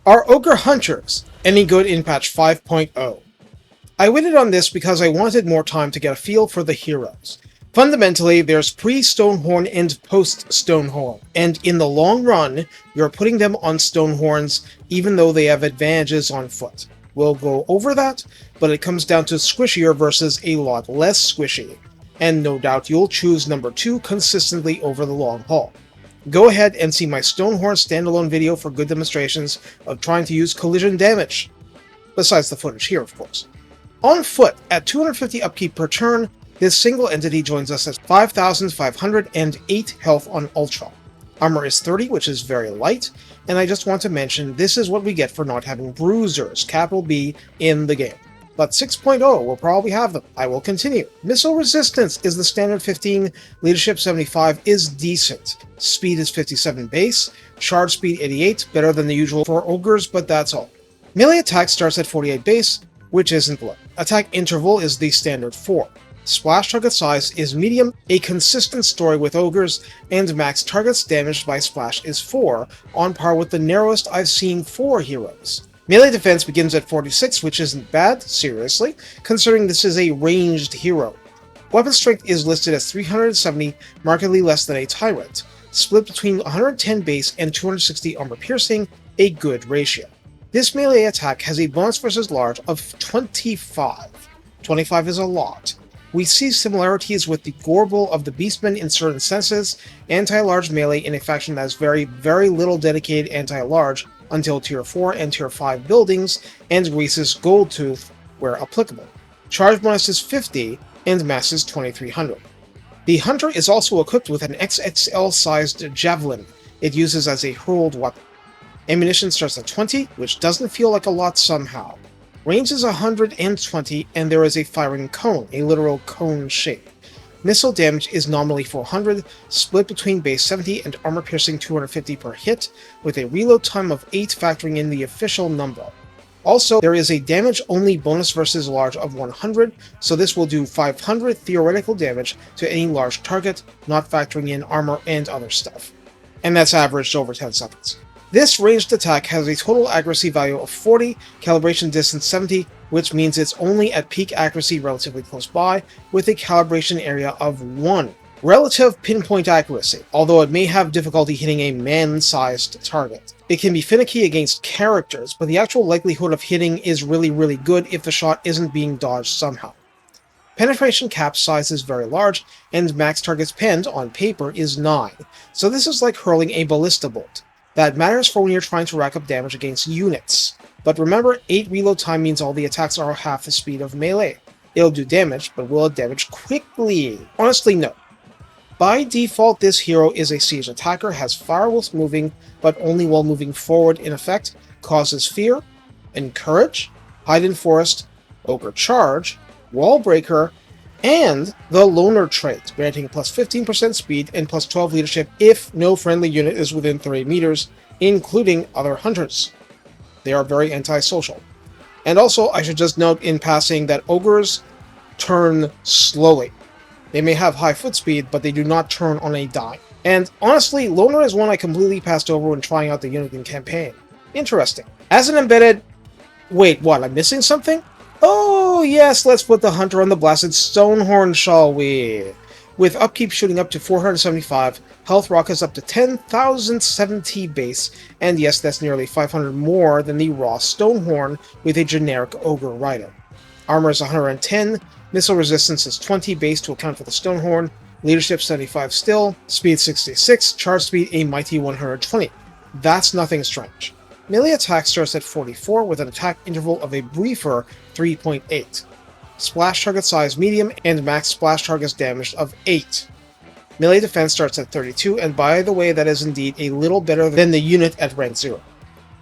Are Ogre Hunters any good in patch 5.0? I waited on this because I wanted more time to get a feel for the heroes. Fundamentally, there's pre-Stonehorn and post-Stonehorn, and in the long run, you're putting them on Stonehorns even though they have advantages on foot. We'll go over that, but it comes down to squishier versus a lot less squishy, and no doubt you'll choose number 2 consistently over the long haul. Go ahead and see my Stonehorn standalone video for good demonstrations of trying to use collision damage, besides the footage here of course. On foot, at 250 upkeep per turn, this single entity joins us at 5,508 health on Ultra. Armor is 30, which is very light, and I just want to mention this is what we get for not having Bruisers, capital B, in the game. But 6.0 will probably have them. I will continue. Missile resistance is the standard 15, leadership 75 is decent. Speed is 57 base, charge speed 88, better than the usual for ogres, but that's all. Melee attack starts at 48 base, which isn't low. Attack interval is the standard 4. Splash target size is medium, a consistent story with ogres, and max targets damaged by splash is 4, on par with the narrowest I've seen for heroes. Melee defense begins at 46, which isn't bad, seriously, considering this is a ranged hero. Weapon strength is listed as 370, markedly less than a tyrant, split between 110 base and 260 armor piercing, a good ratio. This melee attack has a bonus versus large of 25. 25 is a lot. We see similarities with the Gorbel of the Beastmen in certain senses, anti-large melee in a faction that has very, very little dedicated anti-large until tier 4 and tier 5 buildings, and Greece's Goldtooth where applicable. Charge bonus is 50, and mass is 2300. The Hunter is also equipped with an XXL-sized javelin it uses as a hurled weapon. Ammunition starts at 20, which doesn't feel like a lot somehow. Range is 120, and there is a firing cone, a literal cone shape. Missile damage is nominally 400, split between base 70 and armor piercing 250 per hit, with a reload time of 8 factoring in the official number. Also, there is a damage-only bonus versus large of 100, so this will do 500 theoretical damage to any large target, not factoring in armor and other stuff. And that's averaged over 10 seconds. This ranged attack has a total accuracy value of 40, calibration distance 70, which means it's only at peak accuracy relatively close by, with a calibration area of 1. Relative pinpoint accuracy, although it may have difficulty hitting a man-sized target. It can be finicky against characters, but the actual likelihood of hitting is really good if the shot isn't being dodged somehow. Penetration cap size is very large, and max targets penned on paper is 9, so this is like hurling a ballista bolt. That matters for when you're trying to rack up damage against units. But remember, 8 reload time means all the attacks are half the speed of melee. It'll do damage, but will it damage quickly? Honestly, no. By default, this hero is a siege attacker, has fire whilst moving, but only while moving forward in effect, causes fear, encourage, hide in forest, ogre charge, wall breaker, and the loner trait, granting plus 15% speed and plus 12 leadership if no friendly unit is within 30 meters, including other hunters. They are very antisocial. And also, I should just note in passing that ogres turn slowly. They may have high foot speed, but they do not turn on a dime. And honestly, loner is one I completely passed over when trying out the unit in campaign. Interesting. As an embedded... Wait, what? I'm missing something? Oh yes, let's put the Hunter on the blasted Stonehorn, shall we? With upkeep shooting up to 475, health rockets up to 10,070 base, and yes, that's nearly 500 more than the raw Stonehorn with a generic Ogre rider. Armor is 110, missile resistance is 20 base to account for the Stonehorn, leadership 75 still, speed 66, charge speed a mighty 120. That's nothing strange. Melee attack starts at 44 with an attack interval of a briefer 3.8. Splash target size medium and max splash targets damaged of 8. Melee defense starts at 32, and by the way, that is indeed a little better than the unit at rank 0.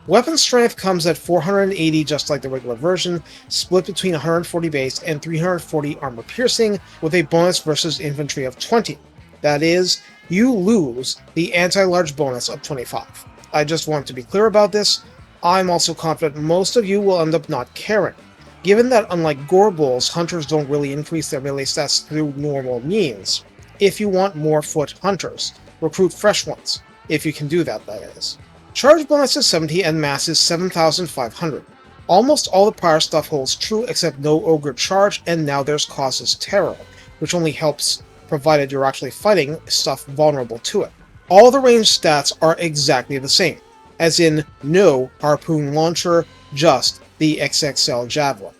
Weapon strength comes at 480 just like the regular version, split between 140 base and 340 armor piercing, with a bonus versus infantry of 20. That is, you lose the anti-large bonus of 25. I just want to be clear about this. I'm also confident most of you will end up not caring, given that unlike Gorbels, hunters don't really increase their melee stats through normal means. If you want more foot hunters, recruit fresh ones, if you can do that, that is. Charge bonus is 70 and mass is 7,500. Almost all the prior stuff holds true except no Ogre charge, and now there's causes terror, which only helps provided you're actually fighting stuff vulnerable to it. All the ranged stats are exactly the same, as in no harpoon launcher, just the XXL javelin.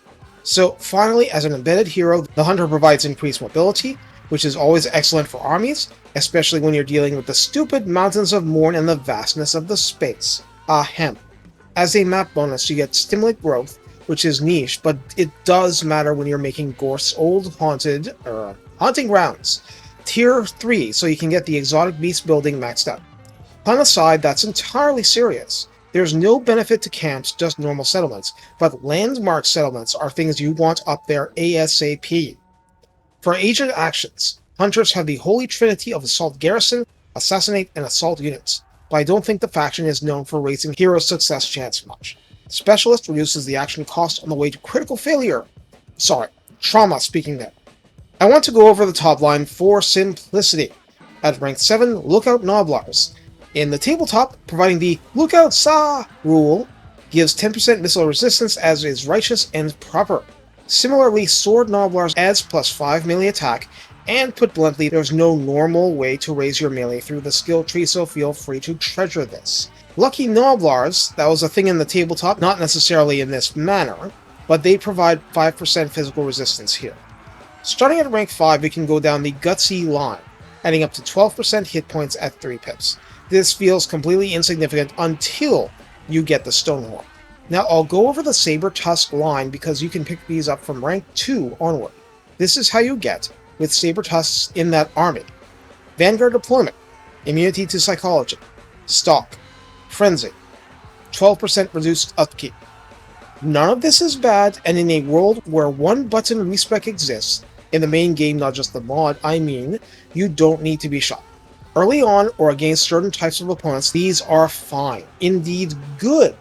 So finally, as an embedded hero, the Hunter provides increased mobility, which is always excellent for armies, especially when you're dealing with the stupid mountains of Morn and the vastness of the space. Ahem. As a map bonus, you get Stimulate Growth, which is niche, but it does matter when you're making Gorth's old hunting grounds. Tier 3, so you can get the exotic beast building maxed out. Pun aside, that's entirely serious. There's no benefit to camps, just normal settlements, but landmark settlements are things you want up there ASAP. For agent actions, Hunters have the holy trinity of Assault Garrison, Assassinate, and Assault units, but I don't think the faction is known for raising hero success chance much. Specialist reduces the action cost on the way to critical failure. Sorry, trauma speaking there. I want to go over the top line for simplicity. At rank 7, Lookout Noblars. In the tabletop, providing the Lookout Sa rule gives 10% missile resistance as is righteous and proper. Similarly, Sword Noblars adds +5 melee attack, and put bluntly, there's no normal way to raise your melee through the skill tree, so feel free to treasure this. Lucky Noblars, that was a thing in the tabletop, not necessarily in this manner, but they provide 5% physical resistance here. Starting at rank 5, we can go down the Gutsy line, adding up to 12% hit points at 3 pips. This feels completely insignificant until you get the Stonehorn. Now I'll go over the Sabretusk line because you can pick these up from rank 2 onward. This is how you get with Sabretusks in that army. Vanguard Deployment, Immunity to Psychology, Stalk, Frenzy, 12% reduced upkeep. None of this is bad, and in a world where one button respec exists, in the main game, not just the mod, I mean, you don't need to be shot. Early on, or against certain types of opponents, these are fine. Indeed, good.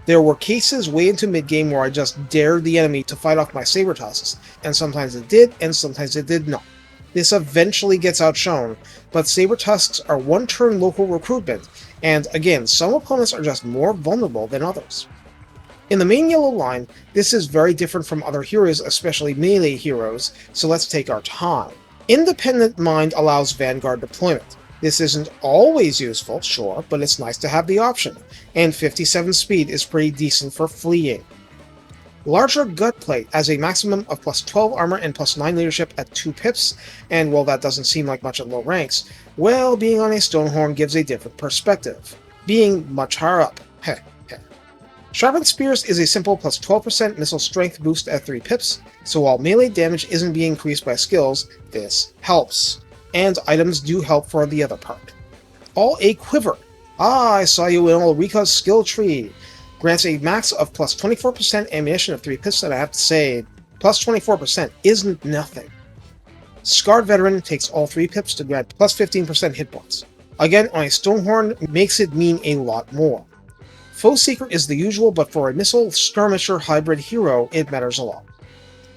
There were cases way into mid-game where I just dared the enemy to fight off my Sabretusks, and sometimes it did, and sometimes it did not. This eventually gets outshone, but Sabretusks are one-turn local recruitment, and again, some opponents are just more vulnerable than others. In the main yellow line, this is very different from other heroes, especially melee heroes, so let's take our time. Independent Mind allows Vanguard deployment. This isn't always useful, sure, but it's nice to have the option, and 57 speed is pretty decent for fleeing. Larger Gut Plate has a maximum of +12 armor and +9 leadership at 2 pips, and while that doesn't seem like much at low ranks, well, being on a Stonehorn gives a different perspective, being much higher up. Heh. Sharpened Spears is a simple +12% missile strength boost at 3 pips, so while melee damage isn't being increased by skills, this helps. And items do help for the other part. All A Quiver. I saw you in Ulrika's skill tree. Grants a max of +24% ammunition of 3 pips, and I have to say, +24% isn't nothing. Scarred Veteran takes all 3 pips to grant +15% hit points. Again, on a Stonehorn makes it mean a lot more. Foe Seeker is the usual, but for a missile skirmisher hybrid hero, it matters a lot.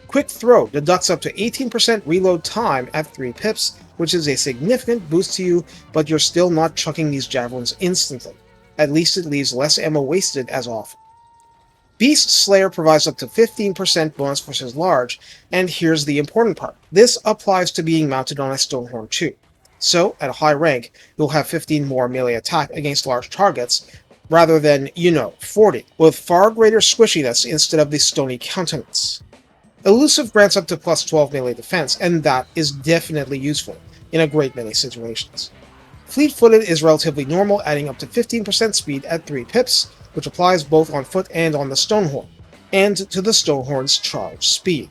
Quick Throw deducts up to 18% reload time at 3 pips, which is a significant boost to you, but you're still not chucking these javelins instantly. At least it leaves less ammo wasted as often. Beast Slayer provides up to 15% bonus versus large, and here's the important part. This applies to being mounted on a Stonehorn too. So, at a high rank, you'll have 15 more melee attack against large targets, rather than, 40, with far greater squishiness instead of the stony countenance. Elusive grants up to +12 melee defense, and that is definitely useful in a great many situations. Fleet-footed is relatively normal, adding up to 15% speed at 3 pips, which applies both on foot and on the Stonehorn, and to the Stonehorn's charge speed.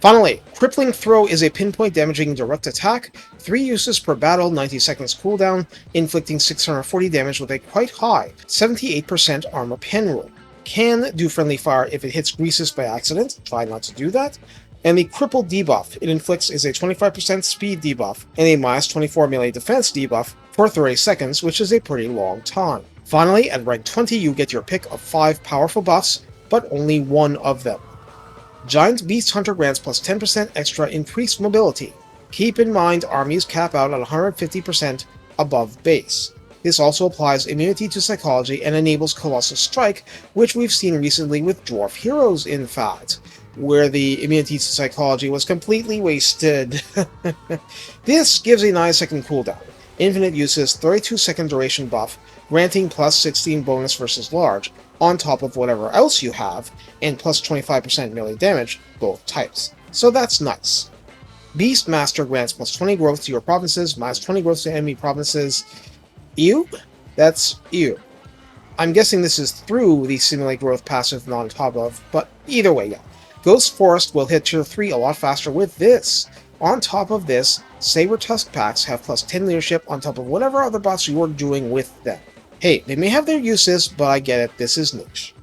Finally, Crippling Throw is a pinpoint damaging direct attack, 3 uses per battle, 90 seconds cooldown, inflicting 640 damage with a quite high 78% armor pen rule. Can do friendly fire if it hits Greases by accident, try not to do that. And the Cripple debuff it inflicts is a 25% speed debuff and a -24 melee defense debuff for 30 seconds, which is a pretty long time. Finally, at rank 20 you get your pick of 5 powerful buffs, but only one of them. Giant Beast Hunter grants +10% extra increased mobility. Keep in mind armies cap out at 150% above base. This also applies immunity to psychology and enables Colossal Strike, which we've seen recently with Dwarf Heroes, in fact, where the immunity to psychology was completely wasted. This gives a 9-second cooldown, infinite uses, 32-second duration buff, granting plus 16 bonus versus large, on top of whatever else you have, and plus 25% melee damage, both types. So that's nice. Beastmaster grants plus 20 growth to your provinces, minus 20 growth to enemy provinces. Ew? That's ew. I'm guessing this is through the Simulate Growth passive, not on top of, but either way, yeah. Ghost Forest will hit tier 3 a lot faster with this. On top of this, Sabretusks packs have plus 10 leadership on top of whatever other bots you're doing with them. Hey, they may have their uses, but I get it, this is niche.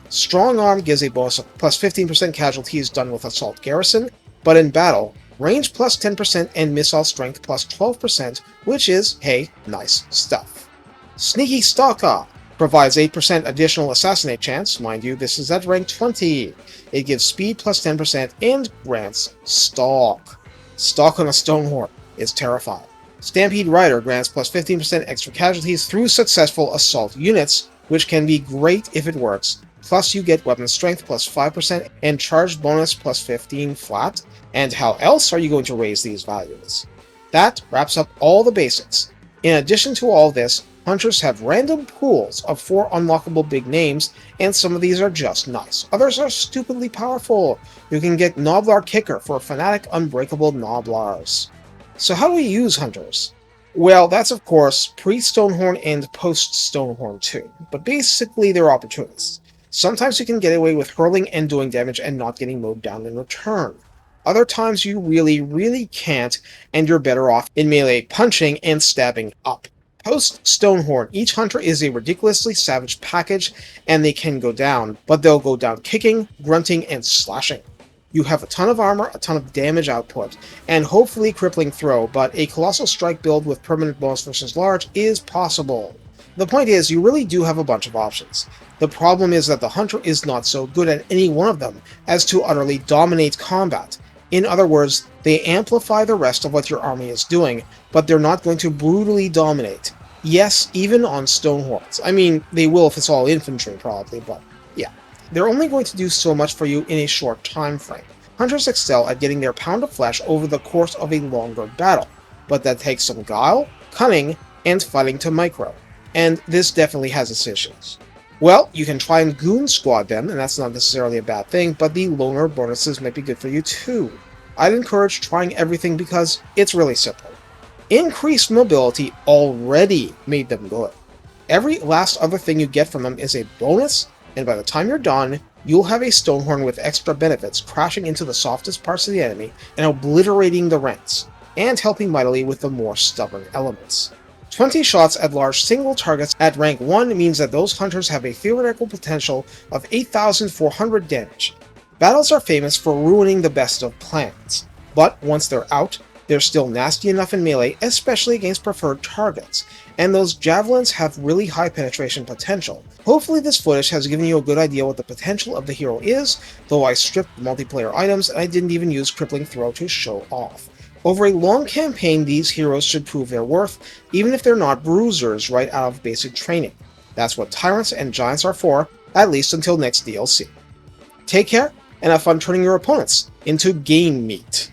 Strong Arm gives a bonus of plus 15% casualties done with Assault Garrison, but in battle, range plus 10% and missile strength plus 12%, which is, hey, nice stuff. Sneaky Stalker provides 8% additional assassinate chance. Mind you, this is at rank 20. It gives speed plus 10% and grants Stalk. Stalk on a Stonehorn is terrifying. Stampede Rider grants plus 15% extra casualties through successful assault units, which can be great if it works. Plus you get weapon strength plus 5% and charge bonus plus 15 flat. And how else are you going to raise these values? That wraps up all the basics. In addition to all this, hunters have random pools of 4 unlockable big names, and some of these are just nice. Others are stupidly powerful. You can get Gnoblar Kicker for Fanatic Unbreakable Gnoblars. So how do we use hunters? Well, that's of course pre-Stonehorn and post-Stonehorn too, but basically they're opportunists. Sometimes you can get away with hurling and doing damage and not getting mowed down in return. Other times you really can't, and you're better off in melee punching and stabbing up. Post-Stonehorn, each hunter is a ridiculously savage package, and they can go down, but they'll go down kicking, grunting, and slashing. You have a ton of armor, a ton of damage output, and hopefully crippling throw, but a Colossal Strike build with permanent bonus versus large is possible. The point is, you really do have a bunch of options. The problem is that the hunter is not so good at any one of them as to utterly dominate combat. In other words, they amplify the rest of what your army is doing, but they're not going to brutally dominate. Yes, even on Stonehorns. I mean, they will if it's all infantry probably, but yeah. They're only going to do so much for you in a short time frame. Hunters excel at getting their pound of flesh over the course of a longer battle, but that takes some guile, cunning, and fighting to micro. And this definitely has its issues. Well, you can try and goon squad them, and that's not necessarily a bad thing, but the loner bonuses might be good for you too. I'd encourage trying everything because it's really simple. Increased mobility already made them good. Every last other thing you get from them is a bonus, and by the time you're done, you'll have a Stonehorn with extra benefits crashing into the softest parts of the enemy and obliterating the rents, and helping mightily with the more stubborn elements. 20 shots at large single targets at rank 1 means that those hunters have a theoretical potential of 8,400 damage. Battles are famous for ruining the best of plans, but once they're out, they're still nasty enough in melee, especially against preferred targets, and those javelins have really high penetration potential. Hopefully this footage has given you a good idea what the potential of the hero is, though I stripped multiplayer items and I didn't even use Crippling Throw to show off. Over a long campaign, these heroes should prove their worth, even if they're not bruisers right out of basic training. That's what Tyrants and Giants are for, at least until next DLC. Take care, and have fun turning your opponents into game meat.